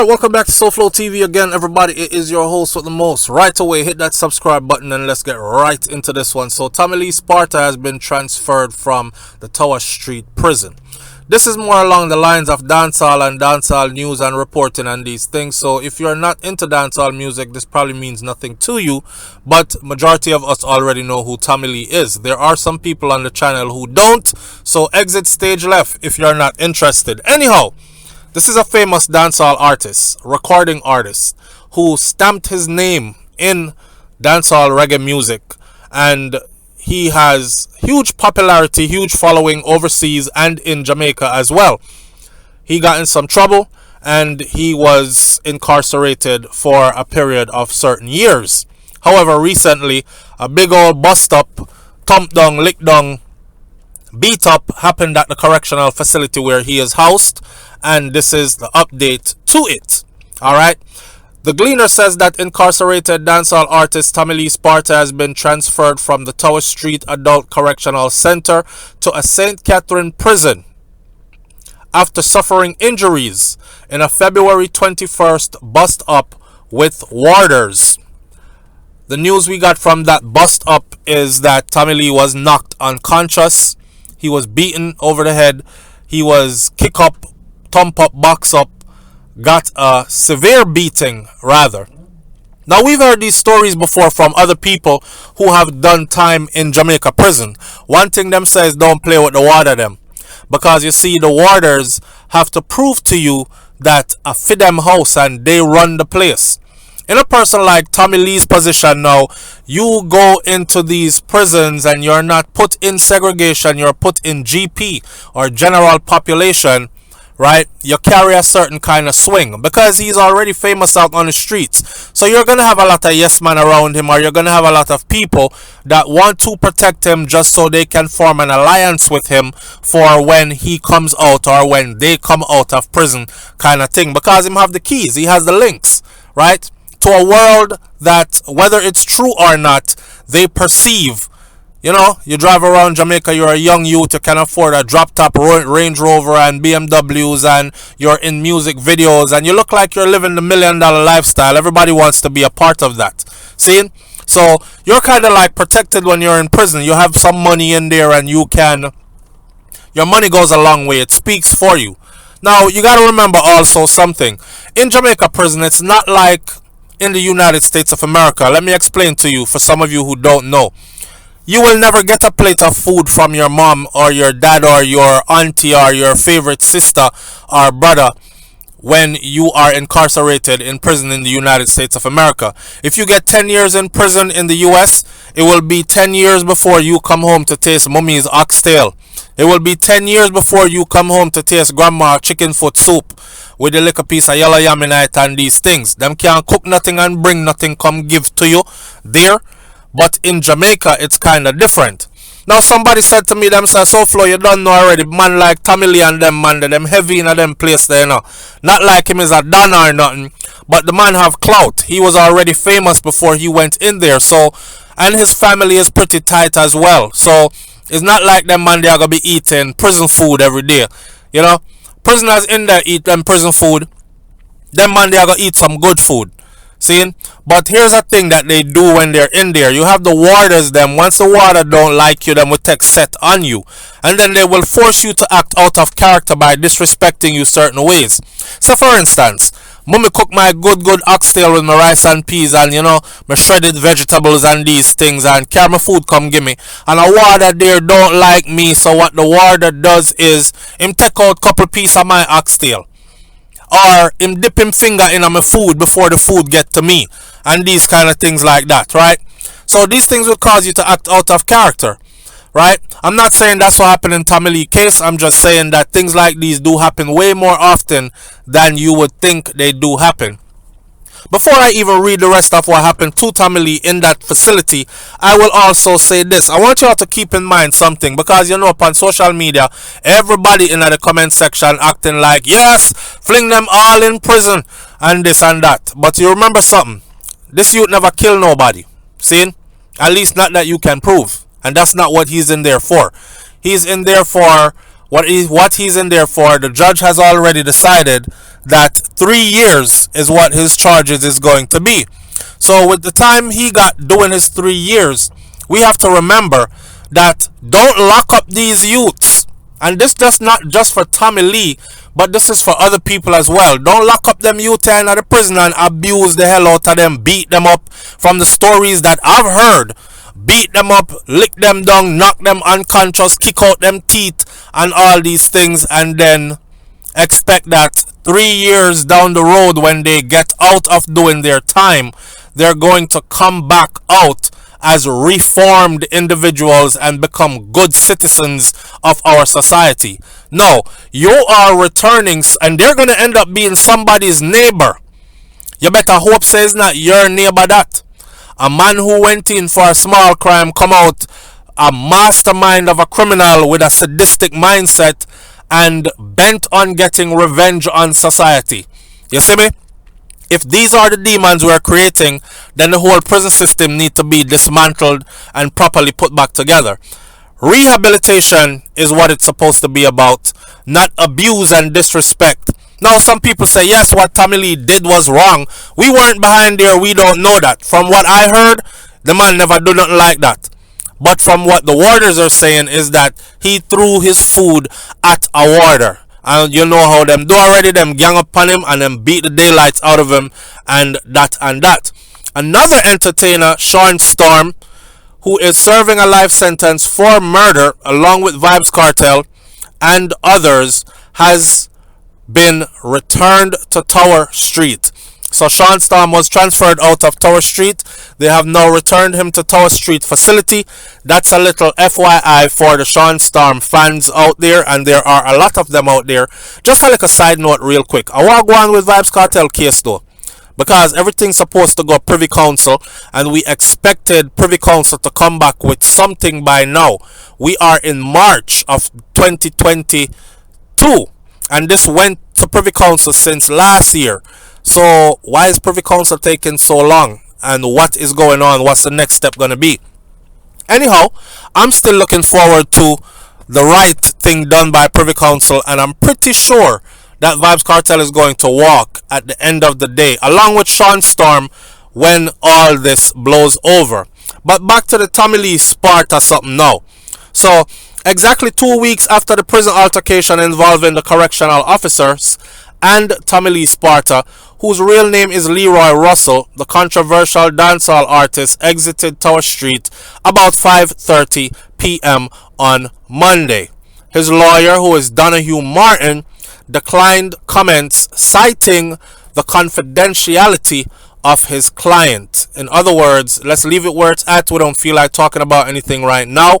Alright, welcome back to SouFLoTV again, everybody. It is your host with the most. Right away, hit that subscribe button and let's get right into this one. So, Tommy Lee Sparta has been transferred from the Tower Street prison. This is more along the lines of dancehall and dancehall news and reporting and these things. So, if you're not into dancehall music, this probably means nothing to you. But majority of us already know who Tommy Lee is. There are some people on the channel who don't. So, exit stage left if you're not interested. Anyhow, this is a famous dancehall artist, recording artist, who stamped his name in dancehall reggae music, and he has huge popularity, huge following overseas and in Jamaica as well. He got in some trouble and he was incarcerated for a period of certain years. However, recently, a big old bust up, thump down, lick down, beat up happened at the correctional facility where he is housed, and this is the update to it. Alright, the Gleaner says that incarcerated dancehall artist Tommy Lee Sparta has been transferred from the Tower Street Adult Correctional Center to a St. Catherine prison after suffering injuries in a February 21st bust up with warders. The news we got from that bust up is that Tommy Lee was knocked unconscious. He was beaten over the head. He was kick up, thump up, box up, got a severe beating rather. Now, we've heard these stories before from other people who have done time in Jamaica prison. One thing them says, don't play with the water them. Because you see, the warders have to prove to you that a fit them house and they run the place. In a person like Tommy Lee's position now, you go into these prisons and you're not put in segregation, you're put in GP or general population, right? You carry a certain kind of swing because he's already famous out on the streets. So you're going to have a lot of yes man around him, or you're going to have a lot of people that want to protect him just so they can form an alliance with him for when he comes out or when they come out of prison kind of thing, because him have the keys, he has the links, right? To a world that, whether it's true or not, they perceive. You know, you drive around Jamaica, you're a young youth, you can afford a drop-top Range Rover and BMWs, and you're in music videos, and you look like you're living the $1 million lifestyle. Everybody wants to be a part of that. See? So, you're kind of like protected when you're in prison. You have some money in there, and you can... Your money goes a long way. It speaks for you. Now, you got to remember also something. In Jamaica prison, it's not like in the United States of America. Let me explain to you, for some of you who don't know. You will never get a plate of food from your mom or your dad or your auntie or your favorite sister or brother when you are incarcerated in prison in the United States of America. If you get 10 years in prison in the US, it will be 10 years before you come home to taste mommy's oxtail. It will be 10 years before you come home to taste grandma chicken foot soup with a little piece of yellow yam in it and these things. Them can't cook nothing and bring nothing come give to you there. But in Jamaica, it's kind of different. Now, somebody said to me, them say, SouFlo, you don't know already, man like Tommy Lee and them, man, them heavy in them place there, you know. Not like him is a don or nothing, but the man have clout. He was already famous before he went in there, so, and his family is pretty tight as well. So, it's not like them man, they are going to be eating prison food every day, you know. Prisoners in there eat them prison food. Them man, they are going to eat some good food. See? But here's a thing that they do when they're in there. You have the warders, them. Once the warder don't like you, them will take set on you. And then they will force you to act out of character by disrespecting you certain ways. So for instance, mommy cook my good oxtail with my rice and peas and, you know, my shredded vegetables and these things, and carry my food come give me. And a warder there don't like me, so what the warder does is him take out couple piece of my oxtail. Or him dip him finger in on my food before the food get to me. And these kind of things like that, right? So these things will cause you to act out of character, right? I'm not saying that's what happened in Tommy Lee's case. I'm just saying that things like these do happen way more often than you would think they do happen. Before I even read the rest of what happened to Tommy Lee in that facility, I will also say this. I want you all to keep in mind something, because you know, upon social media, everybody in the comment section acting like, yes, fling them all in prison and this and that. But you remember something. This youth never killed nobody. See? At least not that you can prove. And that's not what he's in there for. He's in there for what he's in there for, the judge has already decided that 3 years is what his charges is going to be. So with the time he got doing his 3 years, we have to remember that don't lock up these youths. And this does not just for Tommy Lee, but this is for other people as well. Don't lock up them youth in the prison and abuse the hell out of them, beat them up. From the stories that I've heard, beat them up, lick them down, knock them unconscious, kick out them teeth and all these things, and then expect that 3 years down the road when they get out of doing their time, they're going to come back out as reformed individuals and become good citizens of our society. No, you are returning and they're going to end up being somebody's neighbor. You better hope so it's not your neighbor that. A man who went in for a small crime come out a mastermind of a criminal with a sadistic mindset and bent on getting revenge on society. You see me? If these are the demons we're creating, then the whole prison system needs to be dismantled and properly put back together. Rehabilitation is what it's supposed to be about, not abuse and disrespect. Now, some people say, yes, what Tommy Lee did was wrong. We weren't behind there. We don't know that. From what I heard, the man never do nothing like that. But from what the warders are saying is that he threw his food at a warder. And you know how them do already. Them gang up on him and them beat the daylights out of him and that and that. Another entertainer, Sean Storm, who is serving a life sentence for murder along with Vybz Kartel and others, has been returned to Tower Street. So Sean Storm was transferred out of Tower Street. They have now returned him to Tower Street facility. That's a little FYI for the Sean Storm fans out there, and there are a lot of them out there. Just a little side note real quick. I want to go on with Vybz Kartel case though, because everything's supposed to go Privy Council, and we expected Privy Council to come back with something by now. We are in March of 2022, and this went to Privy Council since last year. So why is Privy Council taking so long, and what is going on? What's the next step going to be? Anyhow, I'm still looking forward to the right thing done by Privy Council, and I'm pretty sure that Vybz Kartel is going to walk at the end of the day, along with Sean Storm, when all this blows over. But back to the Tommy Lee Sparta something now. So exactly 2 weeks after the prison altercation involving the correctional officers and Tommy Lee Sparta, whose real name is Leroy Russell, the controversial dancehall artist exited Tower Street about 5:30 p.m. on Monday. His lawyer, who is Donahue Martin, declined comments, citing the confidentiality of his client. In other words, let's leave it where it's at. We don't feel like talking about anything right now.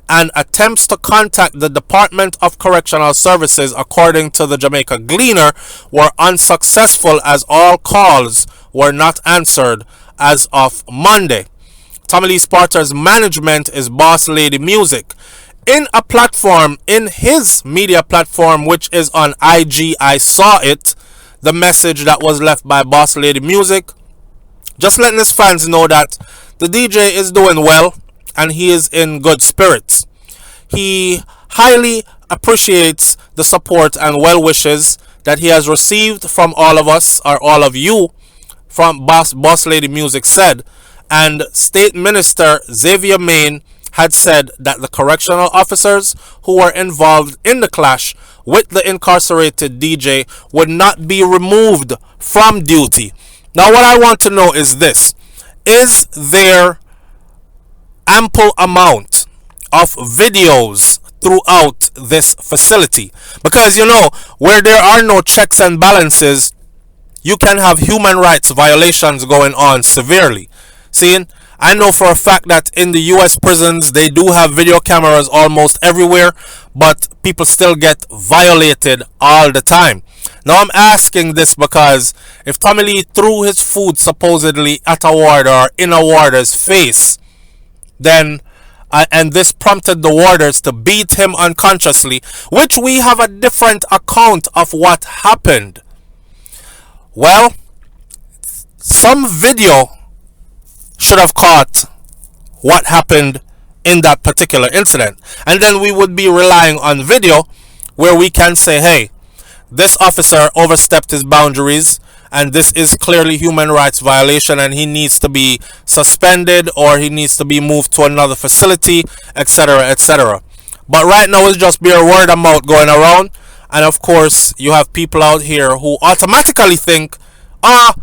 And attempts to contact the Department of Correctional Services, according to the Jamaica Gleaner, were unsuccessful as all calls were not answered as of Monday. Tommy Lee Sparta's management is Boss Lady Music. In a platform, in his media platform, which is on IG, I saw it, the message that was left by Boss Lady Music, just letting his fans know that the DJ is doing well and he is in good spirits. He highly appreciates the support and well wishes that he has received from all of us, or all of you, from Boss Lady Music said. And State Minister Xavier Main had said that the correctional officers who were involved in the clash with the incarcerated DJ would not be removed from duty. Now what I want to know is this: is there ample amount of videos throughout this facility? Because you know, where there are no checks and balances, you can have human rights violations going on severely. See, I know for a fact that in the US prisons they do have video cameras almost everywhere, but people still get violated all the time. Now I'm asking this because if Tommy Lee threw his food supposedly at a warder or in a warder's face, then and this prompted the warders to beat him unconsciously, which we have a different account of what happened. Well, some video should have caught what happened in that particular incident, and then we would be relying on video where we can say, hey, this officer overstepped his boundaries and this is clearly human rights violation and he needs to be suspended or he needs to be moved to another facility, etc., etc. But right now it's just bare word of mouth going around, and of course you have people out here who automatically think, a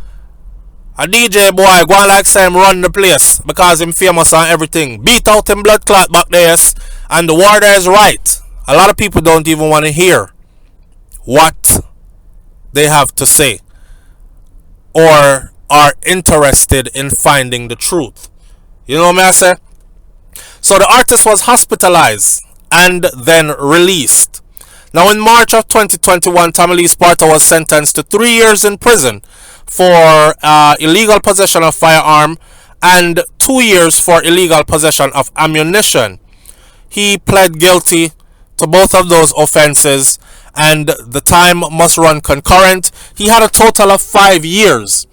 DJ boy go on like Sam run the place because him famous and everything. Beat out him blood clot back there, and the warder is right. A lot of people don't even want to hear what they have to say or are interested in finding the truth. You know what I say? So the artist was hospitalized and then released. Now in March of 2021, Tommy LeeSparta was sentenced to 3 years in prison for illegal possession of firearm and 2 years for illegal possession of ammunition. He pled guilty to both of those offenses and the time must run concurrent. He had a total of 5 years.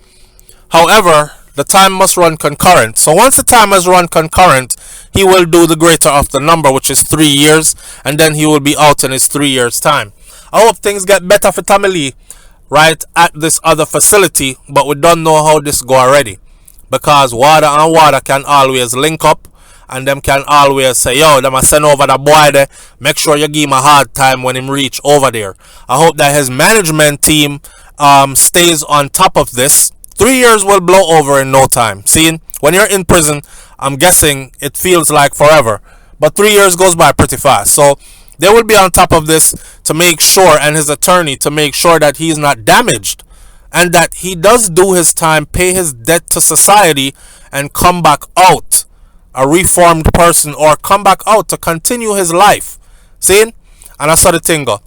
However, the time must run concurrent. So once the time has run concurrent, he will do the greater of the number, which is 3 years, and then he will be out in his 3 years time. I hope things get better for Tommy Lee right at this other facility, but we don't know how this go already, because water and water can always link up, and them can always say, yo, them a send over the boy there, make sure you give him a hard time when him reach over there. I hope that his management team stays on top of this. 3 years will blow over in no time. See, when you're in prison, I'm guessing it feels like forever, but 3 years goes by pretty fast. So they will be on top of this to make sure, and his attorney to make sure that he's not damaged and that he does do his time, pay his debt to society, and come back out a reformed person, or come back out to continue his life. See? And that's how the thing go.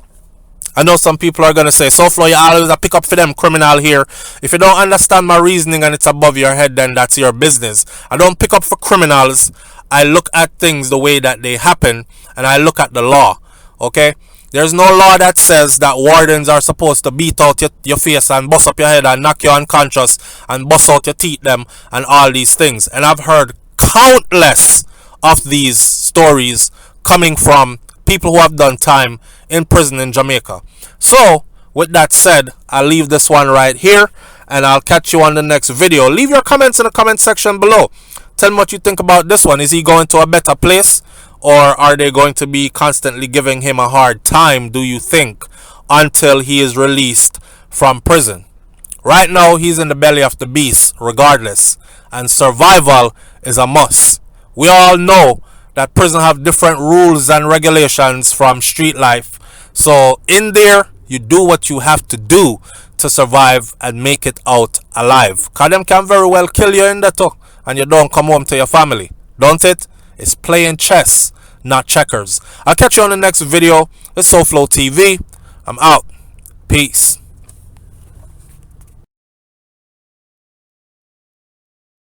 I know some people are going to say, SouFlo, you always a pick up for them criminal here. If you don't understand my reasoning and it's above your head, then that's your business. I don't pick up for criminals. I look at things the way that they happen, and I look at the law. Okay? There's no law that says that wardens are supposed to beat out your face and bust up your head and knock you unconscious and bust out your teeth them and all these things. And I've heard countless of these stories coming from people who have done time in prison in Jamaica. So with that said, I'll leave this one right here and I'll catch you on the next video. Leave your comments in the comment section below. Tell me what you think about this one. Is he going to a better place, or are they going to be constantly giving him a hard time, do you think, until he is released from prison? Right now he's in the belly of the beast regardless, and survival is a must. We all know that prison have different rules and regulations from street life. So in there, you do what you have to do to survive and make it out alive. Because them can very well kill you in there too, and you don't come home to your family. Don't it? It's playing chess, not checkers. I'll catch you on the next video. It's SouFLoTV. I'm out. Peace.